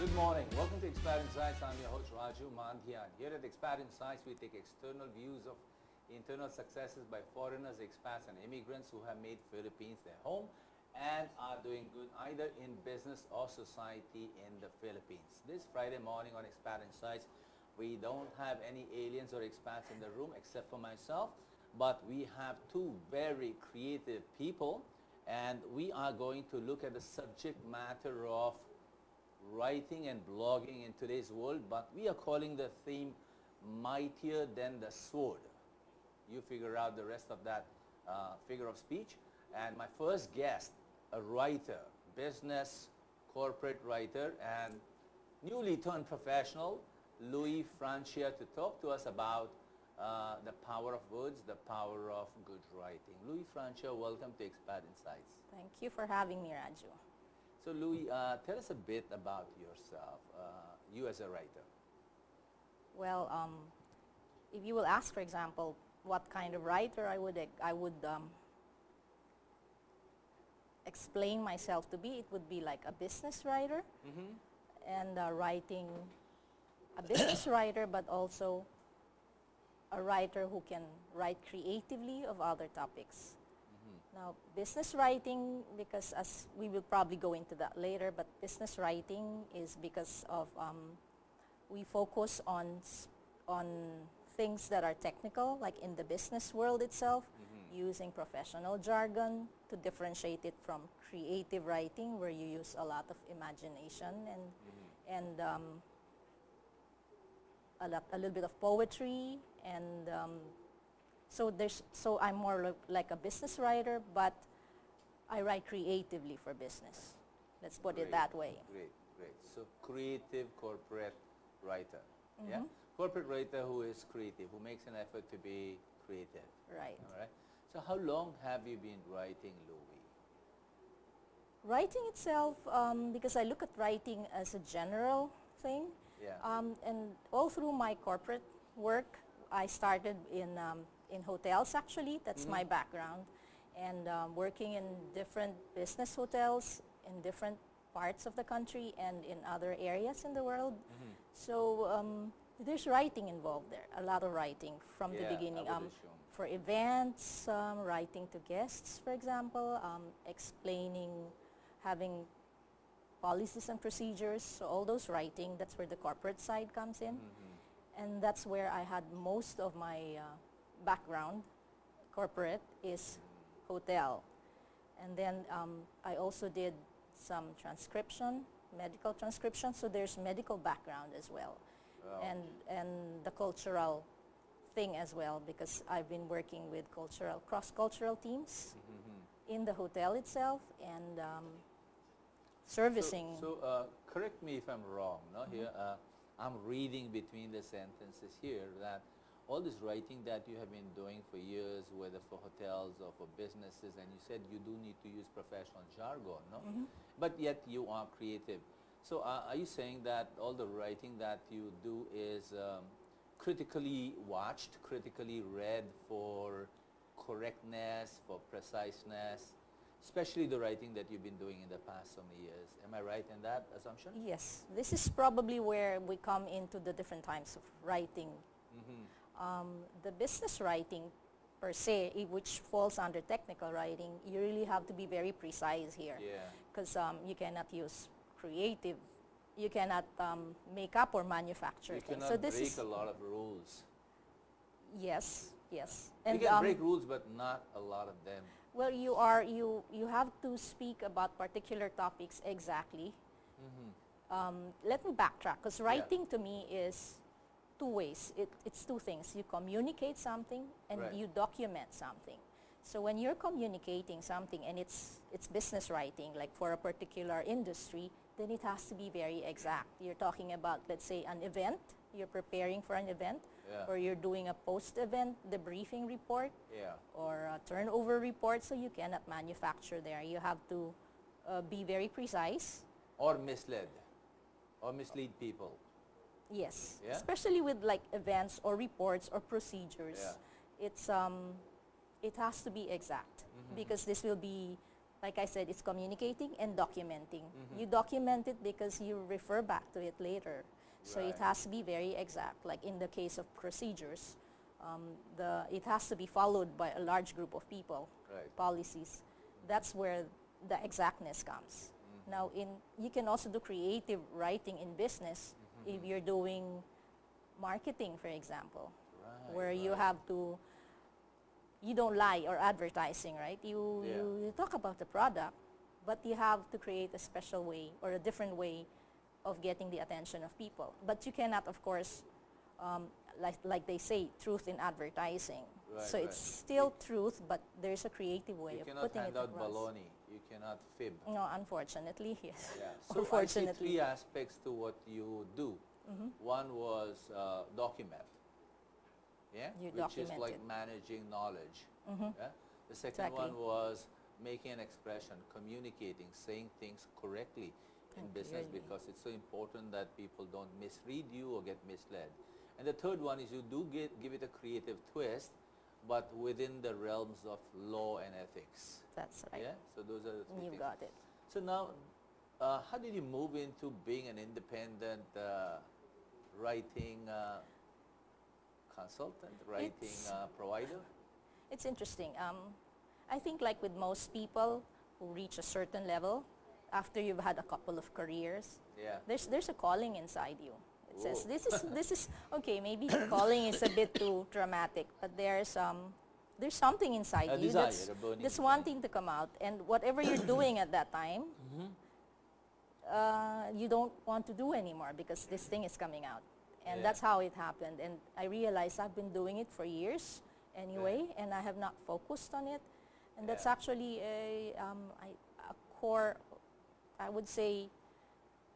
Good morning. Welcome to Expat Insights. I'm your host Raju Mandhian. Here at Expat Insights, we take external views of internal successes by foreigners, expats, and immigrants who have made Philippines their home and are doing good either in business or society in the Philippines. This Friday morning on Expat Insights, we don't have any aliens or expats in the room except for myself, but we have two very creative people, and we are going to look at the subject matter of writing and blogging in today's world, but we are calling the theme Mightier Than the Sword. You figure out the rest of that figure of speech. And my first guest, a writer, business, corporate writer, and newly turned professional, Luwee Francia, to talk to us about the power of words, the power of good writing. Luwee Francia, welcome to Expat Insights. Thank you for having me, Raju. So Luwee, tell us a bit about yourself, you as a writer. Well, if you will ask, for example, what kind of writer I would explain myself to be, it would be like a business writer, and writing a business writer, but also a writer who can write creatively of other topics. Now, business writing, because as we will probably go into that later, but business writing is because of we focus on things that are technical, like in the business world itself, using professional jargon to differentiate it from creative writing, where you use a lot of imagination and a little bit of poetry, and so I'm more like a business writer, but I write creatively for business. Let's put it that way. Great. So creative corporate writer. Yeah? Corporate writer who is creative, who makes an effort to be creative. Right. All right. So how long have you been writing, Luwee? Writing itself, because I look at writing as a general thing. Yeah. And all through my corporate work, I started in hotels, actually. That's my background. And working in different business hotels in different parts of the country and in other areas in the world. So there's writing involved there, a lot of writing from the beginning. For events, writing to guests, for example, explaining, having policies and procedures, so all those writing, that's where the corporate side comes in. And that's where I had most of my background. Corporate is hotel. And then I also did some transcription, medical transcription, so there's medical background as well. Wow. And the cultural thing as well, because I've been working with cross-cultural teams in the hotel itself, and servicing. So correct me if I'm wrong. No? Here, I'm reading between the sentences here that all this writing that you have been doing for years, whether for hotels or for businesses, and you said you do need to use professional jargon, no? But yet you are creative. So are you saying that all the writing that you do is critically watched, critically read for correctness, for preciseness, especially the writing that you've been doing in the past so many years? Am I right in that assumption? Yes. This is probably where we come into the different types of writing. The business writing, per se, which falls under technical writing, you really have to be very precise here. Because you cannot use creative, you cannot make up or manufacture things. You cannot break a lot of rules. Yes. And you can break rules, but not a lot of them. Well, you have to speak about particular topics exactly. Let me backtrack, because writing to me is two ways. It's two things. You communicate something and you document something. So when you're communicating something and it's business writing, like for a particular industry, then it has to be very exact. You're talking about, let's say, an event. You're preparing for an event, or you're doing a post-event debriefing report, or a turnover report, so you cannot manufacture there. You have to be very precise. Or mislead, or mislead people. Yes, especially with like events or reports or procedures. It has to be exact, because this will be like I said, it's communicating and documenting. You document it because you refer back to it later. So it Right. has to be very exact. Like in the case of procedures, it has to be followed by a large group of people, Right. policies. That's where the exactness comes. Now, you can also do creative writing in business if you're doing marketing, for example, Right, where you right. have to, you don't lie, or advertising, right? Yeah. You talk about the product, but you have to create a special way or a different way of getting the attention of people. But you cannot, of course, like they say, truth in advertising. Right, So right. it's still truth, but there's a creative way You of cannot putting hand it out across. baloney. You cannot fib. No, unfortunately, yes. Yeah. Or So I see fortunately. three aspects to what you do. One was document. Yeah. You Which is document like it. managing knowledge. Yeah. The second Exactly. one was making an expression, communicating, saying things correctly in And business, clearly. because it's so important that people don't misread you or get misled. And the third one is you do give it a creative twist, but within the realms of law and ethics. That's right. Yeah. So those are the three You things. got it. So now, how did you move into being an independent writing consultant, writing It's- provider? It's interesting. I think like with most people who reach a certain level, after you've had a couple of careers, Yeah. there's a calling inside you. It says Whoa. this is okay. Maybe the calling is a bit too dramatic, but there's something inside A you desire, that's a burning that's desire. wanting to come out, and whatever you're doing at that time, you don't want to do anymore because this thing is coming out, and Yeah. that's how it happened. And I realized I've been doing it for years anyway, and I have not focused on it, and that's Yeah. actually a core, I would say.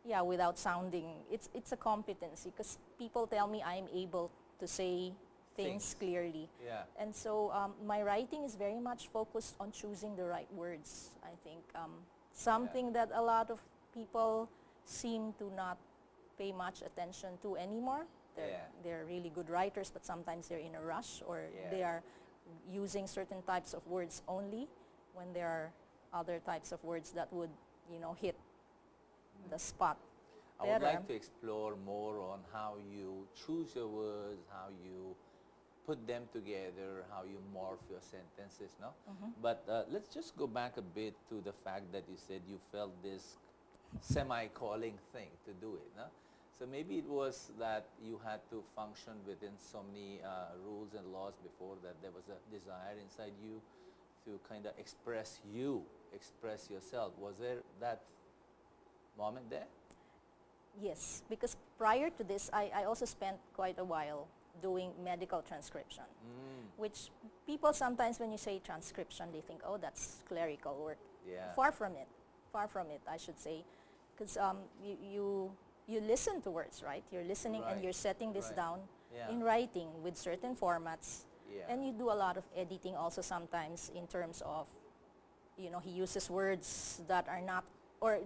Yeah, without sounding, it's a competency because people tell me I'm able to say things Things. clearly. Yeah. And so my writing is very much focused on choosing the right words, I think. Something that a lot of people seem to not pay much attention to anymore. Yeah. They're really good writers, but sometimes they're in a rush, or Yeah. they are using certain types of words only when there are other types of words that would, hit the spot I would better. like to explore more on how you choose your words, how you put them together, how you morph your sentences, no? But let's just go back a bit to the fact that you said you felt this semi-calling thing to do it, no? So maybe it was that you had to function within so many rules and laws before that there was a desire inside you to kind of express yourself. Was there that moment there? Yes, because prior to this, I also spent quite a while doing medical transcription, which people sometimes when you say transcription, they think, oh, that's clerical work. Yeah. Far from it, I should say, because you listen to words, right? You're listening and Right, you're setting this right. down Yeah. in writing with certain formats. Yeah. And you do a lot of editing also sometimes in terms of, he uses words that are not, or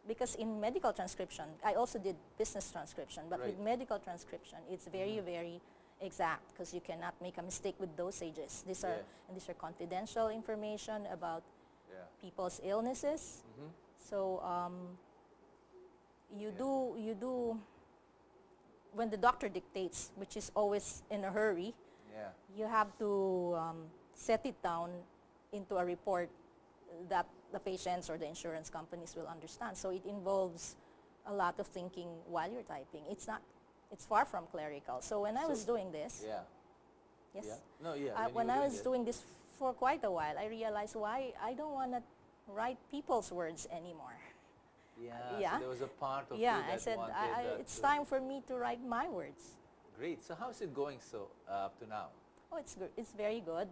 because in medical transcription, I also did business transcription, but with Right. medical transcription, it's very, very exact because you cannot make a mistake with dosages. These are confidential information about Yeah. people's illnesses. So you do when the doctor dictates, which is always in a hurry, Yeah. you have to set it down into a report that the patients or the insurance companies will understand. So it involves a lot of thinking while you're typing. It's far from clerical. So when I was doing this, Yeah. yes, Yeah. No, yeah. when you I were was doing this for quite a while, I realized why I don't want to write people's words anymore. Yeah. Yeah. So there was a part of Yeah, you that I said wanted it's time for me to write my words. Great. So how's it going up to now? Oh, it's good. It's very good.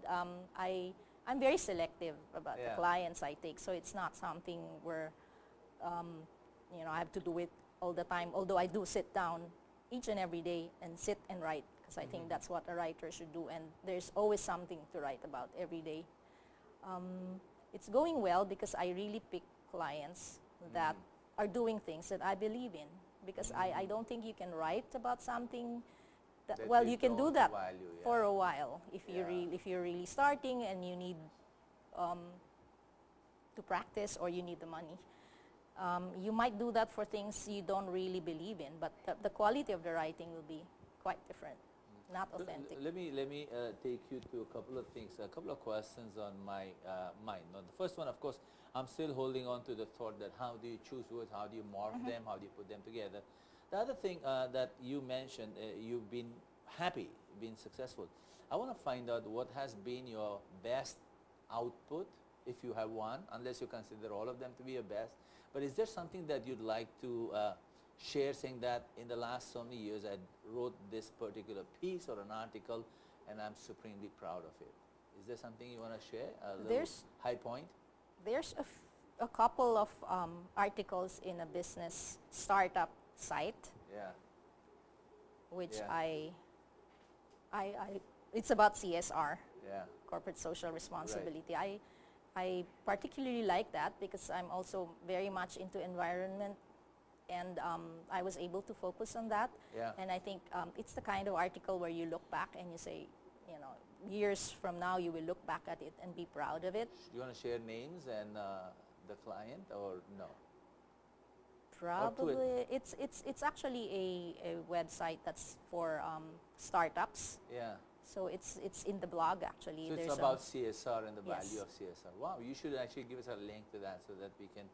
I'm very selective about the Yeah. clients I take, so it's not something where I have to do it all the time. Although I do sit down each and every day and sit and write, because I think that's what a writer should do. And there's always something to write about every day. It's going well because I really pick clients that are doing things that I believe in. Because I don't think you can write about something that, That well, you you can do don't that value, yeah. for a while if Yeah. you're really starting and you need to practice or you need the money. You might do that for things you don't really believe in, but the quality of the writing will be quite different, not authentic. Let me take you to a couple of things, a couple of questions on my mind. Now, the first one, of course, I'm still holding on to the thought that how do you choose words, how do you morph them, how do you put them together. The other thing that you mentioned, you've been happy, been successful. I want to find out what has been your best output, if you have one, unless you consider all of them to be your best. But is there something that you'd like to share, saying that in the last so many years I wrote this particular piece or an article and I'm supremely proud of it? Is there something you want to share, a little high point? There's a couple of articles in a business startup site, which it's about CSR, corporate social responsibility. Right. I particularly like that because I'm also very much into environment, and I was able to focus on that. And I think it's the kind of article where you look back and you say, you know, years from now you will look back at it and be proud of it. Do you want to share names and the client, or no? Probably. It's actually a website that's for startups. So it's in the blog, actually. So it's about CSR and the value of CSR. Wow, you should actually give us a link to that so that we can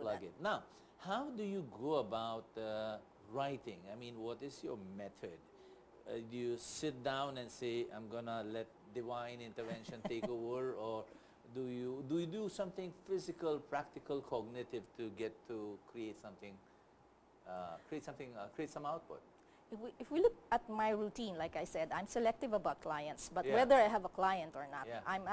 plug it. Now, how do you go about writing? I mean, what is your method? Do you sit down and say, I'm going to let divine intervention take over, or do you do something physical, practical, cognitive to get to create something, create some output? If we look at my routine, like I said, I'm selective about clients, but whether I have a client or not, I'm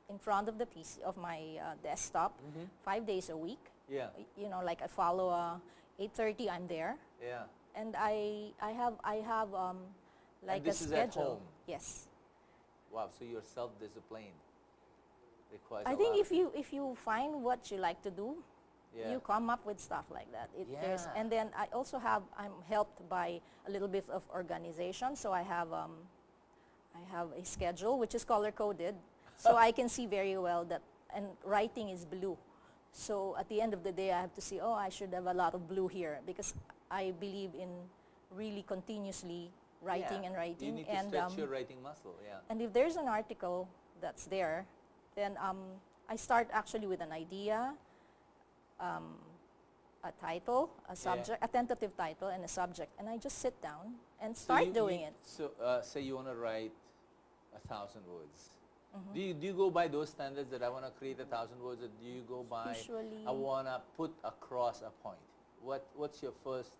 in front of the PC of my desktop 5 days a week. You know, like I follow 8:30, I'm there. And I have like and this a is schedule. at home. Yes. Wow, so you're self-disciplined. Requires I think if you find what you like to do, you come up with stuff like that. And then I also I'm helped by a little bit of organization. So I have a schedule which is color-coded, so I can see very well that, and writing is blue. So at the end of the day, I have to see, oh, I should have a lot of blue here, because I believe in really continuously writing and writing. You need to stretch your writing muscle, And if there's an article that's there, then I start actually with an idea, a title, a subject, a tentative title, and a subject, and I just sit down and start doing it. So say you want to write 1,000 words. Do you go by those standards that I want to create 1,000 words, or do you go by Usually, I want to put across a point? What's your first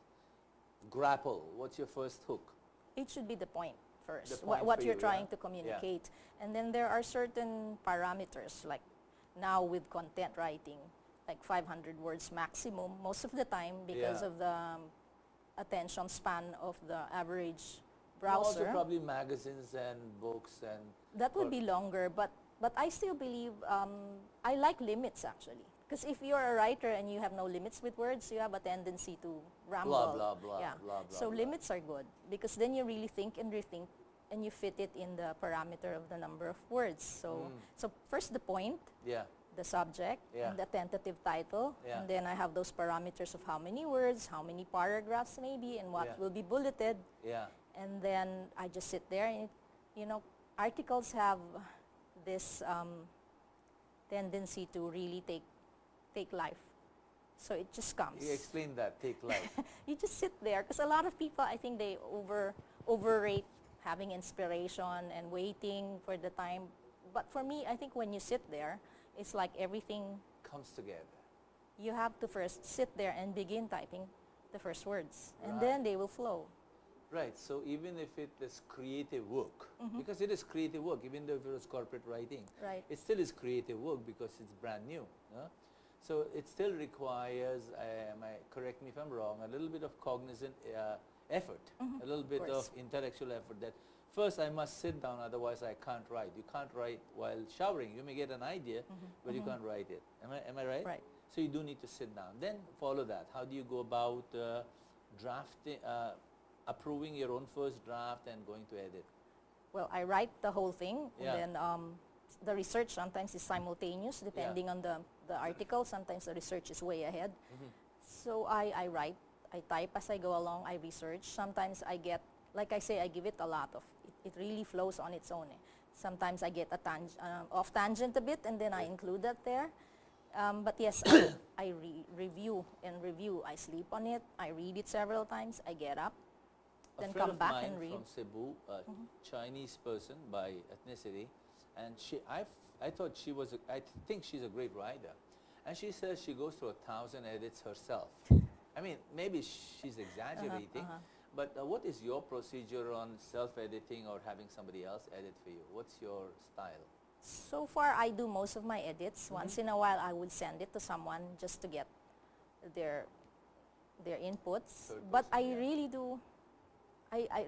grapple? What's your first hook? it should be the point first, The point what for you're you, trying to communicate. And then there are certain parameters, like now with content writing, like 500 words maximum most of the time, because of the attention span of the average browser. Also probably magazines and books and... That would be longer, but I still believe, I like limits actually. Because if you're a writer and you have no limits with words, you have a tendency to ramble. Blah, blah, blah, yeah. blah, blah, so blah. limits are good, because then you really think and rethink, and you fit it in the parameter of the number of words. So, so first the point, the subject, and the tentative title, and then I have those parameters of how many words, how many paragraphs maybe, and what will be bulleted. And then I just sit there, and you know, articles have this tendency to really take life. So it just comes. You explain that, take life. You just sit there, because a lot of people, I think they overrate having inspiration and waiting for the time. But for me, I think when you sit there, it's like everything comes together. You have to first sit there and begin typing the first words, and then they will flow. Right, so even if it is creative work, because it is creative work, even though if it was corporate writing, it still is creative work because it's brand new. So it still requires, correct me if I'm wrong, a little bit of cognizant effort, a little bit of intellectual effort, that first I must sit down, otherwise I can't write. You can't write while showering. You may get an idea, but you can't write it. Am I right? Right. So you do need to sit down. Then follow that. How do you go about drafting, approving your own first draft and going to edit? Well, I write the whole thing, and then the research sometimes is simultaneous depending on the article. Sometimes the research is way ahead. So I write, I type as I go along, I research. Sometimes I get, like I say, I give it a lot of, it really flows on its own. Sometimes I get off tangent a bit and then I include that there. But yes, I review and review. I sleep on it, I read it several times, I get up, then come back and read. A friend of mine from Cebu, a Chinese person by ethnicity, and I thought she was, I think she's a great writer. And she says she goes through 1,000 edits herself. I mean, maybe she's exaggerating, but what is your procedure on self-editing or having somebody else edit for you? What's your style? So far, I do most of my edits. Once in a while, I would send it to someone just to get their inputs. But I really do,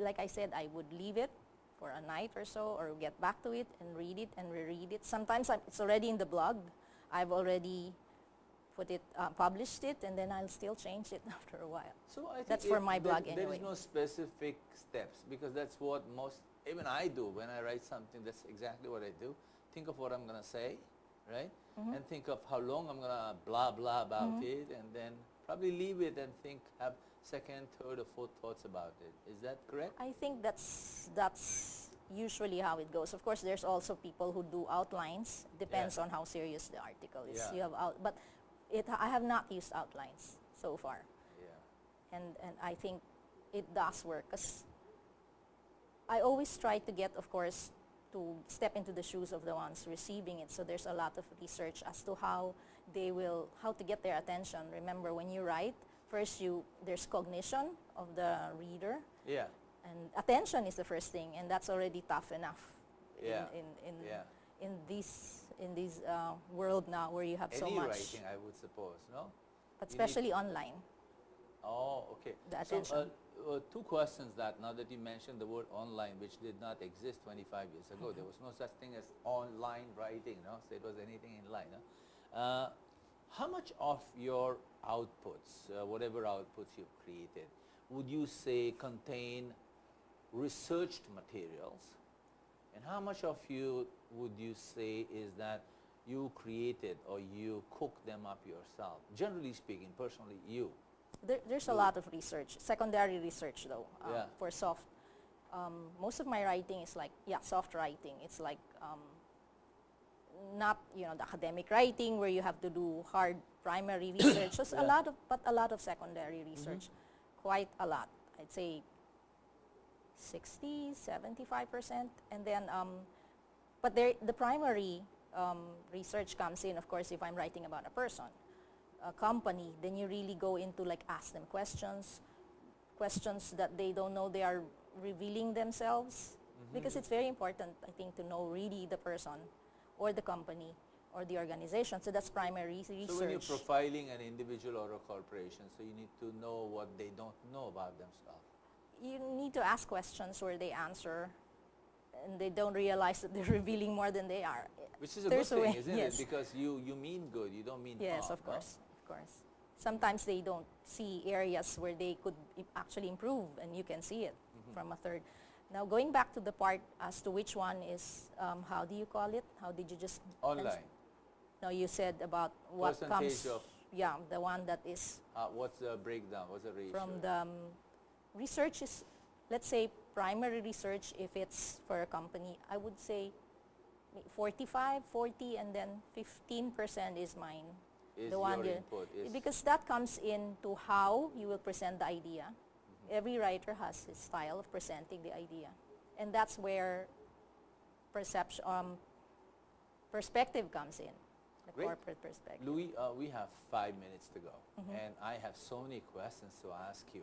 like I said, I would leave it for a night or so, or get back to it and read it and reread it. Sometimes it's already in the blog. I've already published it, and then I'll still change it after a while. So I think that's for my blog anyway. There is no specific steps, because that's what even I do when I write something. That's exactly what I do. Think of what I'm going to say, right? And think of how long I'm going to blah, blah about it, and then probably leave it and have second, third, or fourth thoughts about it. Is that correct? I think that's usually how it goes. Of course, there's also people who do outlines. Depends on how serious the article is. You have but I have not used outlines so far. And I think it does work, 'cause I always try to get, of course, to step into the shoes of the ones receiving it. So there's a lot of research as to how to get their attention. Remember, when you write, first there's cognition of the reader. And attention is the first thing, and that's already tough enough in this world now where you have so much. Any writing, I would suppose, no? But especially online. Oh, okay. The attention. So, two questions that now that you mentioned the word online, which did not exist 25 years ago. There was no such thing as online writing, no? So it was anything in line, no? How much of your outputs, whatever outputs you've created, would you say contain researched materials? And how much of would you say is that you created or you cooked them up yourself? Generally speaking, personally, you. There's a lot of research, secondary research though, for soft. Most of my writing is like, soft writing. It's like not, the academic writing where you have to do hard primary research. Just a lot of secondary research, quite a lot. I'd say 60-75%, and then but the primary research comes in, of course, if I'm writing about a person, a company. Then you really go into like ask them questions that they don't know they are revealing themselves, because it's very important, I think, to know really the person or the company or the organization. So that's primary research. So when you're profiling an individual or a corporation, so you need to know what they don't know about themselves. You need to ask questions where they answer and they don't realize that they're revealing more than they are. Which is a good thing, isn't it? Because you mean good, you don't mean harm. Yes, of course, of course. Sometimes they don't see areas where they could actually improve, and you can see it from a third. Now, going back to the part as to which one is, how do you call it? How did you just... Online. No, you said about what percentage comes... of... Yeah, the one that is... what's the breakdown? What's the ratio? From the research is, let's say, primary research, if it's for a company, I would say 45, 40, and then 15% is mine. Is the one your input. Because that comes into how you will present the idea. Every writer has his style of presenting the idea. And that's where perspective comes in, the Great. corporate perspective. Luwee, we have 5 minutes to go, and I have so many questions to ask you.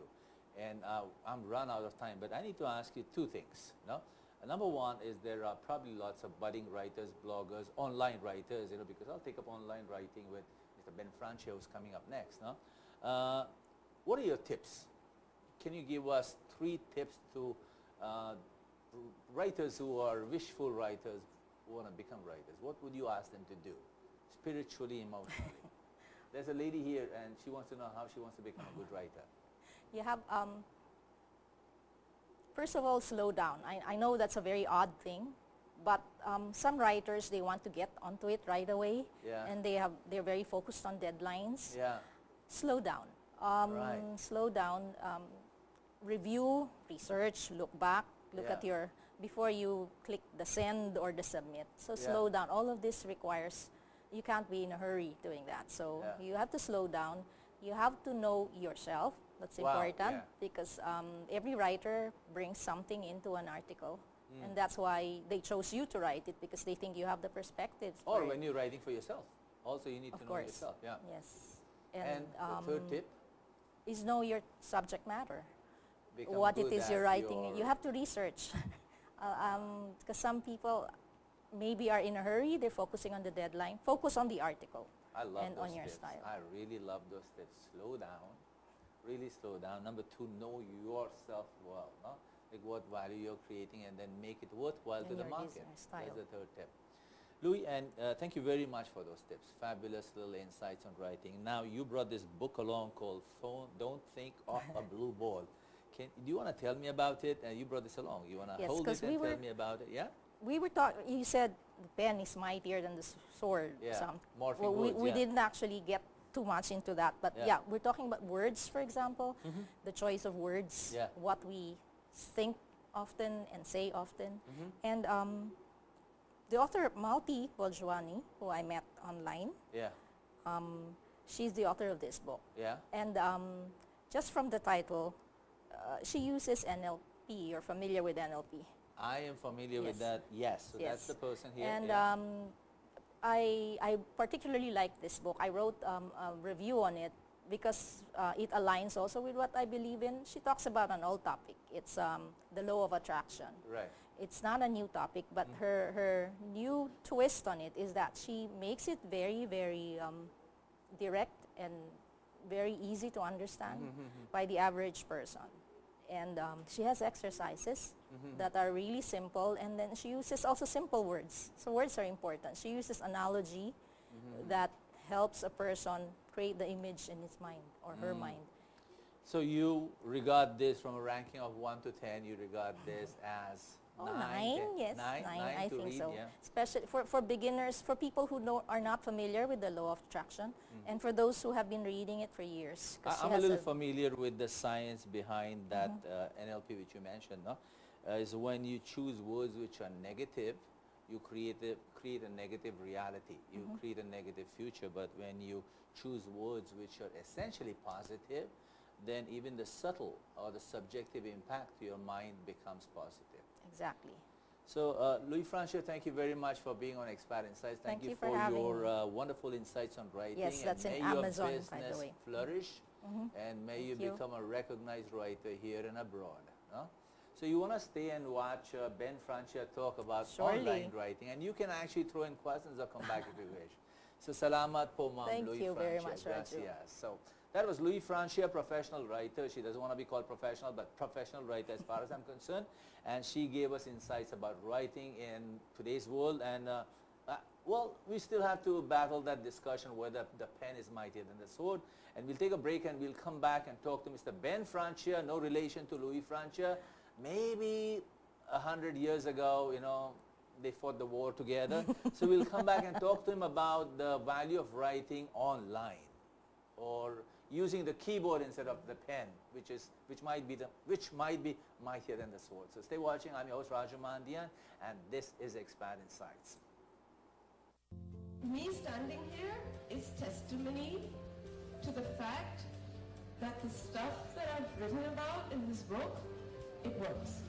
And I'm run out of time, but I need to ask you two things. No? Number one is there are probably lots of budding writers, bloggers, online writers, because I'll take up online writing with Mr. Ben Francia, who's coming up next. No? What are your tips? Can you give us 3 tips to writers who are wishful writers who want to become writers? What would you ask them to do, spiritually, emotionally? There's a lady here, and she wants to know how she wants to become a good writer. You have, first of all, slow down. I know that's a very odd thing, but some writers, they want to get onto it right away, Yeah. and they're very focused on deadlines. Yeah. Slow down. Right. Slow down. Review, research, look back, look at Yeah. before you click the send or the submit. So Yeah. slow down. All of this requires, you can't be in a hurry doing that. So Yeah. you have to slow down. You have to know yourself. That's Wow, important yeah. because every writer brings something into an article. And that's why they chose you to write it, because they think you have the perspectives. Or for it. when you're writing for yourself. Also, you need Of to know course. yourself. Yeah. Yes. And the third tip? is know your subject matter. Become What it good is you're at writing. You your- have to research. Because some people maybe are in a hurry, they're focusing on the deadline. Focus on the article I love and those on your tips. style. I really love those tips. Slow down. Really slow down. Number two, know yourself well. No? Like what value you're creating, and then make it worthwhile And to the your market. design style. That's the third tip. Luwee, and thank you very much for those tips. Fabulous little insights on writing. Now, you brought this book along called Don't Think of a Blue Ball. Do you want to tell me about it? You brought this along. You want to Yes, hold 'cause it and we tell were- me about it? Yeah? We were talking, you said the pen is mightier than the sword. Yeah, morphing Well, words, we yeah. didn't actually get too much into that. But Yeah. yeah, we're talking about words, for example, the choice of words, Yeah. what we think often and say often. And the author, Malti Boljwani, who I met online, Yeah. she's the author of this book. Yeah. And just from the title, she uses NLP. You're familiar with NLP. I am familiar with Yes. that. Yes. So that's Yes. the person here. And yeah. I particularly like this book. I wrote a review on it because it aligns also with what I believe in. She talks about an old topic. It's the law of attraction. Right. It's not a new topic, but her new twist on it is that she makes it very, very direct and very easy to understand by the average person. And she has exercises that are really simple, and then she uses also simple words. So words are important. She uses analogy that helps a person create the image in his mind or her mind. So you regard this from a ranking of 1 to 10, you regard this as Oh, 9? 9, 10? yes, 9, 9, 9 I to think read, so. yeah. Especially for beginners, for people who are not familiar with the law of attraction, and for those who have been reading it for years. 'Cause she I'm a has little familiar with the science behind that NLP which you mentioned. No? Is when you choose words which are negative, you create a negative reality. You create a negative future. But when you choose words which are essentially positive, then even the subtle or the subjective impact to your mind becomes positive. Exactly. So, Luwee Francia, thank you very much for being on Expat Insights. Thank you for for having your me. wonderful insights on writing. Yes, that's and in may your Amazon, by the business way. flourish, and may you Thank you. become a recognized writer here and abroad. No? So you want to stay and watch Ben Francia talk about Surely. online writing, and you can actually throw in questions or come back if you wish. So, salamat po, Ma'am Thank Luwee you very Francia. much, Raju. Gracias. So, that was Luwee Francia, professional writer. She doesn't want to be called professional, but professional writer as far as I'm concerned. And she gave us insights about writing in today's world. And, well, we still have to battle that discussion whether the pen is mightier than the sword. And we'll take a break and we'll come back and talk to Mr. Ben Francia, no relation to Luwee Francia. Maybe 100 years ago, you know, they fought the war together. So we'll come back and talk to him about the value of writing online, or using the keyboard instead of the pen, which might be mightier than the sword. So stay watching. I'm your host Raju Mandian, and this is Expat Insights. Me standing here is testimony to the fact that the stuff that I've written about in this book, it works.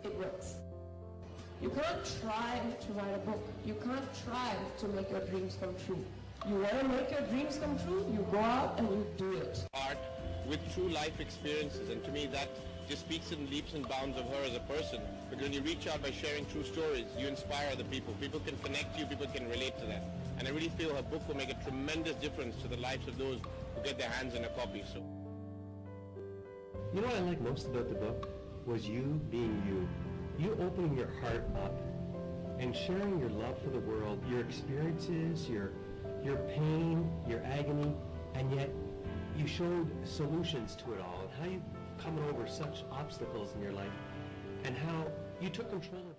It works. You can't try to write a book. You can't try to make your dreams come true. You want to make your dreams come true, you go out and you do it. Art with true life experiences, and to me that just speaks in leaps and bounds of her as a person. Because when you reach out by sharing true stories, you inspire other people. People can connect to you, people can relate to that. And I really feel her book will make a tremendous difference to the lives of those who get their hands on a copy. So, you know what I like most about the book was you being you. You opening your heart up and sharing your love for the world, your experiences, your pain, your agony, and yet you showed solutions to it all, and how you come over such obstacles in your life, and how you took control of